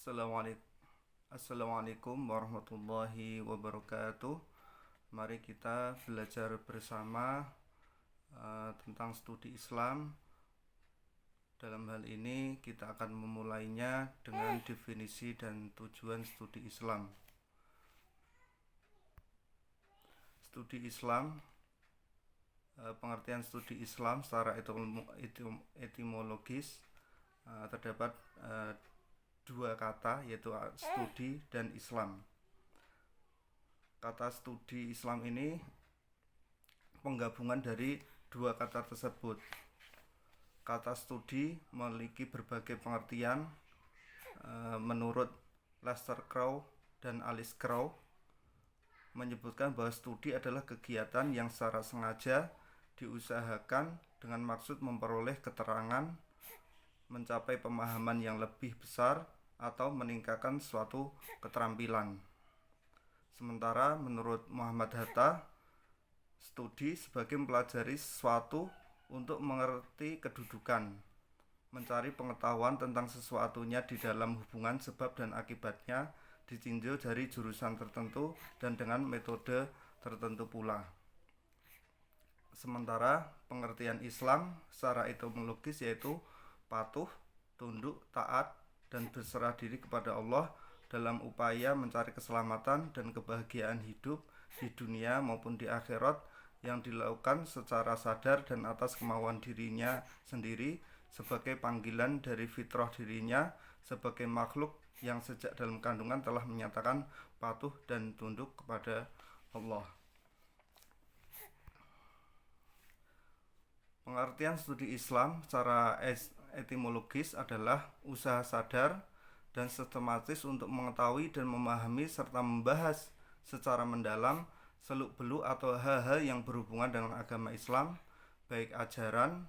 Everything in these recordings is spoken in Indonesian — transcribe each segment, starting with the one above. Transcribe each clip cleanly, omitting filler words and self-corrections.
Assalamualaikum, Assalamualaikum warahmatullahi wabarakatuh. Mari kita belajar bersama tentang studi Islam. Dalam hal ini kita akan memulainya dengan definisi dan tujuan studi Islam. Studi Islam, pengertian studi Islam secara etimologis terdapat dua kata, yaitu studi dan Islam. Kata studi Islam ini penggabungan dari dua kata tersebut. Kata studi memiliki berbagai pengertian menurut Lester Crow dan Alice Crow menyebutkan bahwa studi adalah kegiatan yang secara sengaja diusahakan dengan maksud memperoleh keterangan, mencapai pemahaman yang lebih besar, atau meningkatkan suatu keterampilan. Sementara menurut Muhammad Hatta, studi sebagai mempelajari sesuatu untuk mengerti kedudukan, mencari pengetahuan tentang sesuatunya di dalam hubungan sebab dan akibatnya, ditinjau dari jurusan tertentu dan dengan metode tertentu pula. Sementara pengertian Islam secara etimologis yaitu patuh, tunduk, taat, dan berserah diri kepada Allah dalam upaya mencari keselamatan dan kebahagiaan hidup di dunia maupun di akhirat yang dilakukan secara sadar dan atas kemauan dirinya sendiri sebagai panggilan dari fitrah dirinya sebagai makhluk yang sejak dalam kandungan telah menyatakan patuh dan tunduk kepada Allah. Pengertian studi Islam secara etimologis adalah usaha sadar dan sistematis untuk mengetahui dan memahami serta membahas secara mendalam seluk-beluk atau hal-hal yang berhubungan dengan agama Islam, baik ajaran,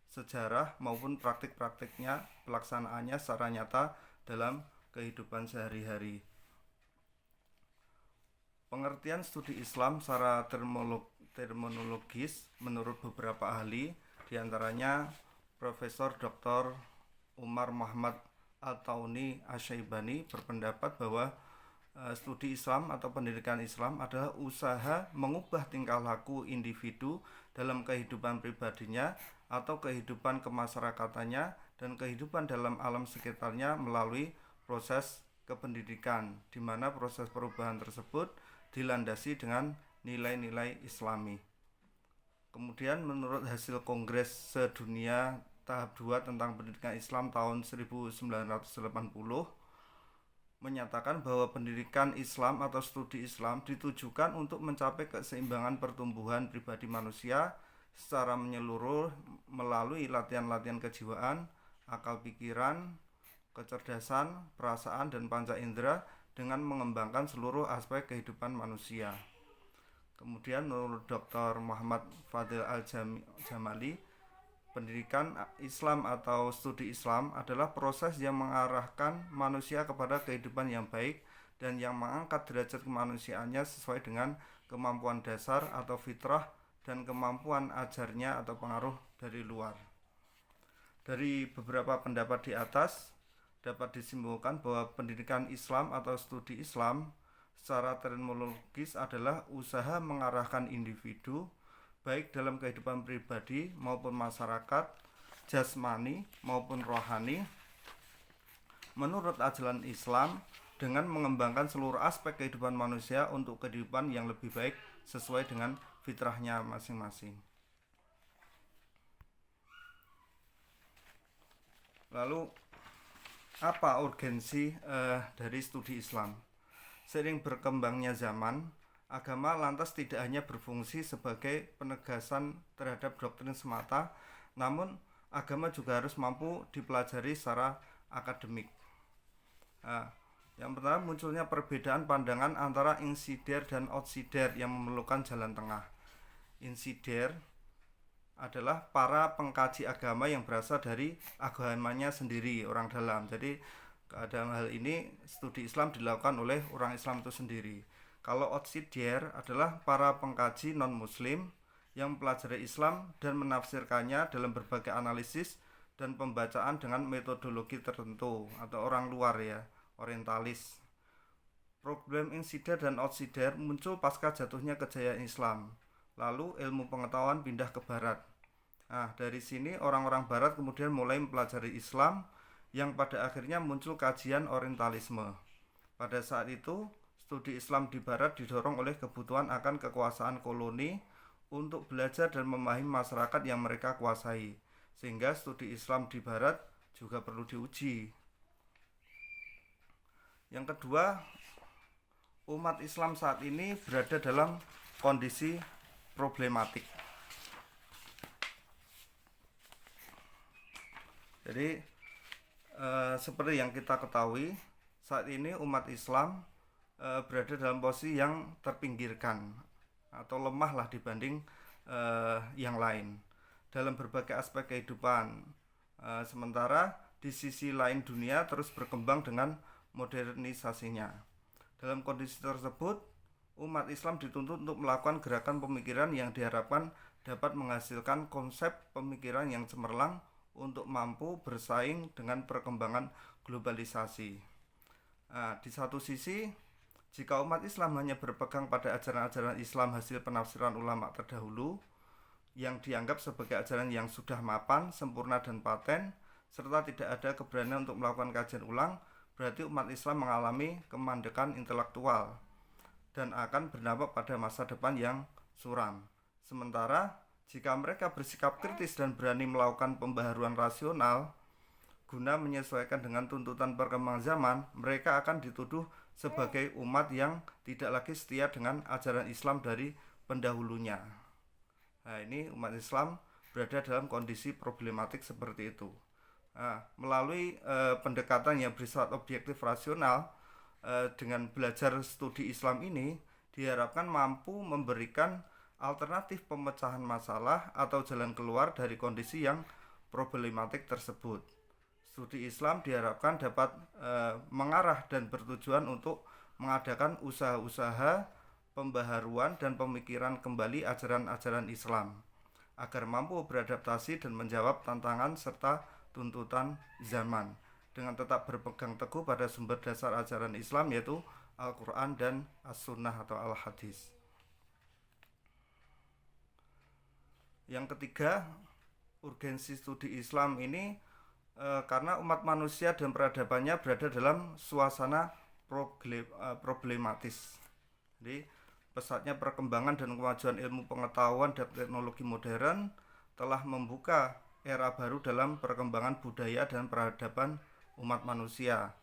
sejarah maupun praktik-praktiknya, pelaksanaannya secara nyata dalam kehidupan sehari-hari. Pengertian studi Islam secara terminologis menurut beberapa ahli, diantaranya Profesor Dr. Umar Muhammad Al-Tauni Asy-Syaibani berpendapat bahwa studi Islam atau pendidikan Islam adalah usaha mengubah tingkah laku individu dalam kehidupan pribadinya atau kehidupan kemasyarakatannya dan kehidupan dalam alam sekitarnya melalui proses kependidikan, di mana proses perubahan tersebut dilandasi dengan nilai-nilai Islami. Kemudian menurut hasil Kongres Sedunia tahap 2 tentang pendidikan Islam tahun 1980 menyatakan bahwa pendidikan Islam atau studi Islam ditujukan untuk mencapai keseimbangan pertumbuhan pribadi manusia secara menyeluruh melalui latihan-latihan kejiwaan, akal pikiran, kecerdasan, perasaan, dan panca indera dengan mengembangkan seluruh aspek kehidupan manusia. Kemudian menurut Dr. Muhammad Fadil Al-Jamali, pendidikan Islam atau studi Islam adalah proses yang mengarahkan manusia kepada kehidupan yang baik dan yang mengangkat derajat kemanusiaannya sesuai dengan kemampuan dasar atau fitrah dan kemampuan ajarnya atau pengaruh dari luar. Dari beberapa pendapat di atas, dapat disimpulkan bahwa pendidikan Islam atau studi Islam secara terminologis adalah usaha mengarahkan individu baik dalam kehidupan pribadi maupun masyarakat, jasmani maupun rohani menurut ajaran Islam dengan mengembangkan seluruh aspek kehidupan manusia untuk kehidupan yang lebih baik sesuai dengan fitrahnya masing-masing. Lalu apa urgensi dari studi Islam? Seiring berkembangnya zaman, agama lantas tidak hanya berfungsi sebagai penegasan terhadap doktrin semata, namun agama juga harus mampu dipelajari secara akademik. Yang pertama, munculnya perbedaan pandangan antara insider dan outsider yang memerlukan jalan tengah. Insider adalah para pengkaji agama yang berasal dari agamanya sendiri, orang dalam. Jadi dalam hal ini studi Islam dilakukan oleh orang Islam itu sendiri. Kalau outsider adalah para pengkaji non-muslim yang mempelajari Islam dan menafsirkannya dalam berbagai analisis dan pembacaan dengan metodologi tertentu, atau orang luar ya, orientalis. Problem insider dan outsider muncul pasca jatuhnya kejayaan Islam. Lalu ilmu pengetahuan pindah ke barat. Nah, dari sini orang-orang barat kemudian mulai mempelajari Islam yang pada akhirnya muncul kajian orientalisme. Pada saat itu, studi Islam di barat didorong oleh kebutuhan akan kekuasaan koloni untuk belajar dan memahami masyarakat yang mereka kuasai, sehingga studi Islam di barat juga perlu diuji. Yang kedua, umat Islam saat ini berada dalam kondisi problematik. Jadi seperti yang kita ketahui, saat ini umat Islam berada dalam posisi yang terpinggirkan atau lemah lah dibanding yang lain dalam berbagai aspek kehidupan. Sementara di sisi lain dunia terus berkembang dengan modernisasinya. Dalam kondisi tersebut, umat Islam dituntut untuk melakukan gerakan pemikiran yang diharapkan dapat menghasilkan konsep pemikiran yang cemerlang untuk mampu bersaing dengan perkembangan globalisasi. Di satu sisi, jika umat Islam hanya berpegang pada ajaran-ajaran Islam hasil penafsiran ulama terdahulu yang dianggap sebagai ajaran yang sudah mapan, sempurna dan paten, serta tidak ada keberanian untuk melakukan kajian ulang, berarti umat Islam mengalami kemandekan intelektual dan akan berdampak pada masa depan yang suram. Sementara, jika mereka bersikap kritis dan berani melakukan pembaharuan rasional guna menyesuaikan dengan tuntutan perkembangan zaman, mereka akan dituduh sebagai umat yang tidak lagi setia dengan ajaran Islam dari pendahulunya. Nah, ini umat Islam berada dalam kondisi problematik seperti itu. Melalui pendekatan yang bersifat objektif rasional, dengan belajar studi Islam ini diharapkan mampu memberikan alternatif pemecahan masalah atau jalan keluar dari kondisi yang problematik tersebut. Studi Islam diharapkan dapat mengarah dan bertujuan untuk mengadakan usaha-usaha pembaharuan dan pemikiran kembali ajaran-ajaran Islam agar mampu beradaptasi dan menjawab tantangan serta tuntutan zaman dengan tetap berpegang teguh pada sumber dasar ajaran Islam, yaitu Al-Quran dan As-Sunnah atau Al-Hadis. Yang ketiga, urgensi studi Islam ini karena umat manusia dan peradabannya berada dalam suasana problematis. Jadi pesatnya perkembangan dan kemajuan ilmu pengetahuan dan teknologi modern telah membuka era baru dalam perkembangan budaya dan peradaban umat manusia.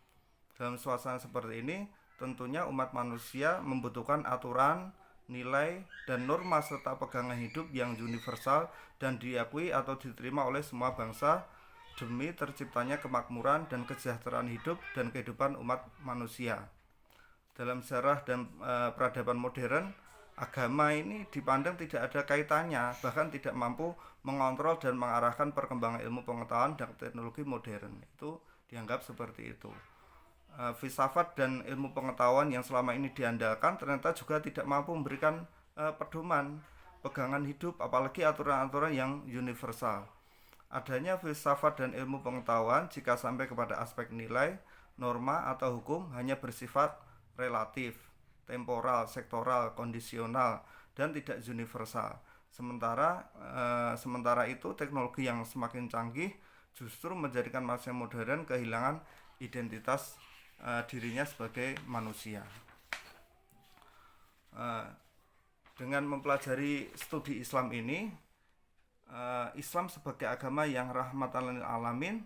Dalam suasana seperti ini, tentunya umat manusia membutuhkan aturan, nilai, dan norma serta pegangan hidup yang universal dan diakui atau diterima oleh semua bangsa demi terciptanya kemakmuran dan kesejahteraan hidup dan kehidupan umat manusia. Dalam sejarah dan peradaban modern, agama ini dipandang tidak ada kaitannya, bahkan tidak mampu mengontrol dan mengarahkan perkembangan ilmu pengetahuan dan teknologi modern. Itu dianggap seperti itu. Filsafat dan ilmu pengetahuan yang selama ini diandalkan ternyata juga tidak mampu memberikan pedoman, pegangan hidup, apalagi aturan-aturan yang universal. Adanya filsafat dan ilmu pengetahuan jika sampai kepada aspek nilai, norma atau hukum hanya bersifat relatif, temporal, sektoral, kondisional, dan tidak universal. Sementara itu teknologi yang semakin canggih justru menjadikan manusia modern kehilangan identitas dirinya sebagai manusia. Dengan mempelajari studi Islam ini, Islam sebagai agama yang rahmatan lil alamin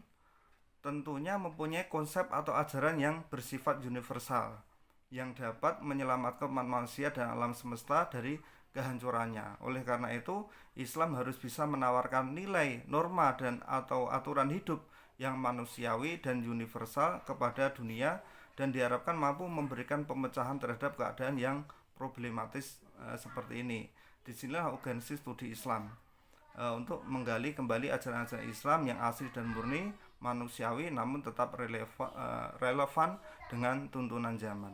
tentunya mempunyai konsep atau ajaran yang bersifat universal yang dapat menyelamatkan manusia dan alam semesta dari kehancurannya. Oleh karena itu, Islam harus bisa menawarkan nilai, norma, dan atau aturan hidup yang manusiawi dan universal kepada dunia dan diharapkan mampu memberikan pemecahan terhadap keadaan yang problematis seperti ini. Disinilah urgensi studi Islam untuk menggali kembali ajaran-ajaran Islam yang asli dan murni, manusiawi, namun tetap relevan dengan tuntunan zaman.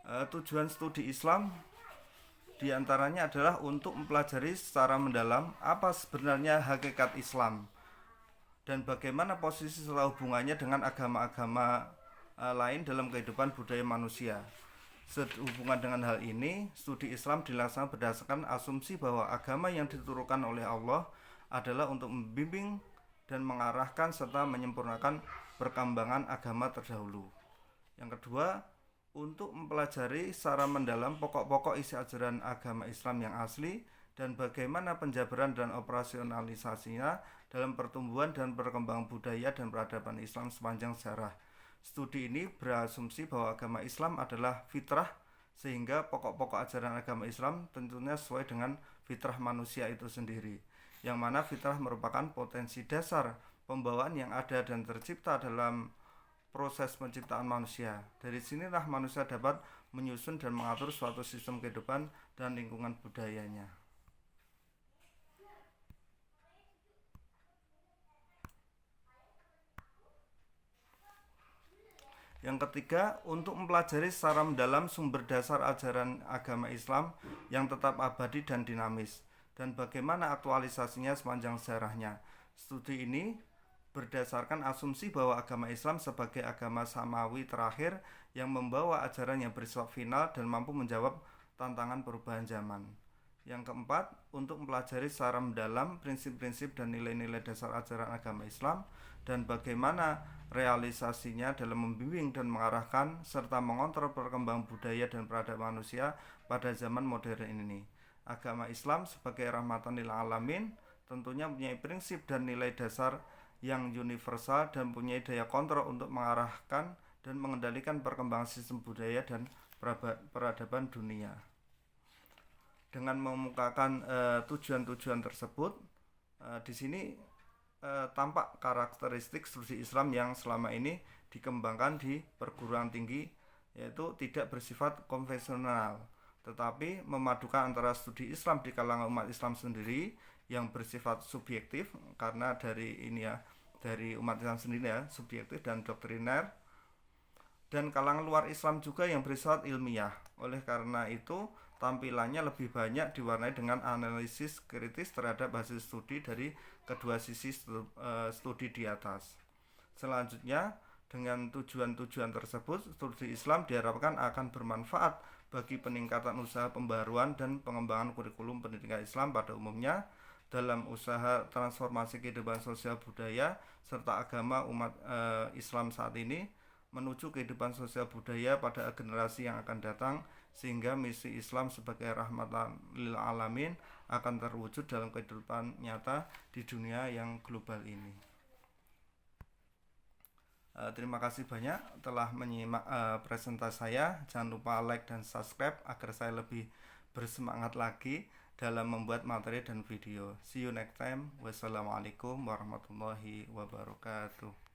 Tujuan studi Islam diantaranya adalah untuk mempelajari secara mendalam apa sebenarnya hakikat Islam dan bagaimana posisi serta hubungannya dengan agama-agama lain dalam kehidupan budaya manusia. Sehubungan dengan hal ini, studi Islam dilaksanakan berdasarkan asumsi bahwa agama yang diturunkan oleh Allah adalah untuk membimbing dan mengarahkan serta menyempurnakan perkembangan agama terdahulu. Yang kedua, untuk mempelajari secara mendalam pokok-pokok isi ajaran agama Islam yang asli dan bagaimana penjabaran dan operasionalisasinya dalam pertumbuhan dan perkembangan budaya dan peradaban Islam sepanjang sejarah. Studi ini berasumsi bahwa agama Islam adalah fitrah, sehingga pokok-pokok ajaran agama Islam tentunya sesuai dengan fitrah manusia itu sendiri, yang mana fitrah merupakan potensi dasar pembawaan yang ada dan tercipta dalam proses penciptaan manusia. Dari sinilah manusia dapat menyusun dan mengatur suatu sistem kehidupan dan lingkungan budayanya. Yang ketiga, untuk mempelajari secara mendalam sumber dasar ajaran agama Islam yang tetap abadi dan dinamis, dan bagaimana aktualisasinya sepanjang sejarahnya. Studi ini berdasarkan asumsi bahwa agama Islam sebagai agama samawi terakhir yang membawa ajaran yang bersifat final dan mampu menjawab tantangan perubahan zaman. Yang keempat, untuk mempelajari secara mendalam prinsip-prinsip dan nilai-nilai dasar ajaran agama Islam dan bagaimana realisasinya dalam membimbing dan mengarahkan serta mengontrol perkembangan budaya dan peradaban manusia pada zaman modern ini. Agama Islam sebagai rahmatan lil alamin tentunya mempunyai prinsip dan nilai dasar yang universal dan mempunyai daya kontrol untuk mengarahkan dan mengendalikan perkembangan sistem budaya dan peradaban dunia. Dengan mengemukakan tujuan-tujuan tersebut, di sini tampak karakteristik studi Islam yang selama ini dikembangkan di perguruan tinggi, yaitu tidak bersifat konvensional, tetapi memadukan antara studi Islam di kalangan umat Islam sendiri yang bersifat subjektif, karena dari umat Islam sendiri subjektif dan doktriner, dan kalangan luar Islam juga yang bersifat ilmiah. Oleh karena itu, tampilannya lebih banyak diwarnai dengan analisis kritis terhadap hasil studi dari kedua sisi studi di atas. Selanjutnya, dengan tujuan-tujuan tersebut, studi Islam diharapkan akan bermanfaat bagi peningkatan usaha pembaruan dan pengembangan kurikulum pendidikan Islam pada umumnya dalam usaha transformasi kehidupan sosial budaya serta agama umat Islam saat ini menuju kehidupan sosial budaya pada generasi yang akan datang, sehingga misi Islam sebagai rahmatan lil alamin akan terwujud dalam kehidupan nyata di dunia yang global ini. Terima kasih banyak telah menyimak presentasi saya. Jangan lupa like dan subscribe agar saya lebih bersemangat lagi dalam membuat materi dan video. See you next time. Wassalamualaikum warahmatullahi wabarakatuh.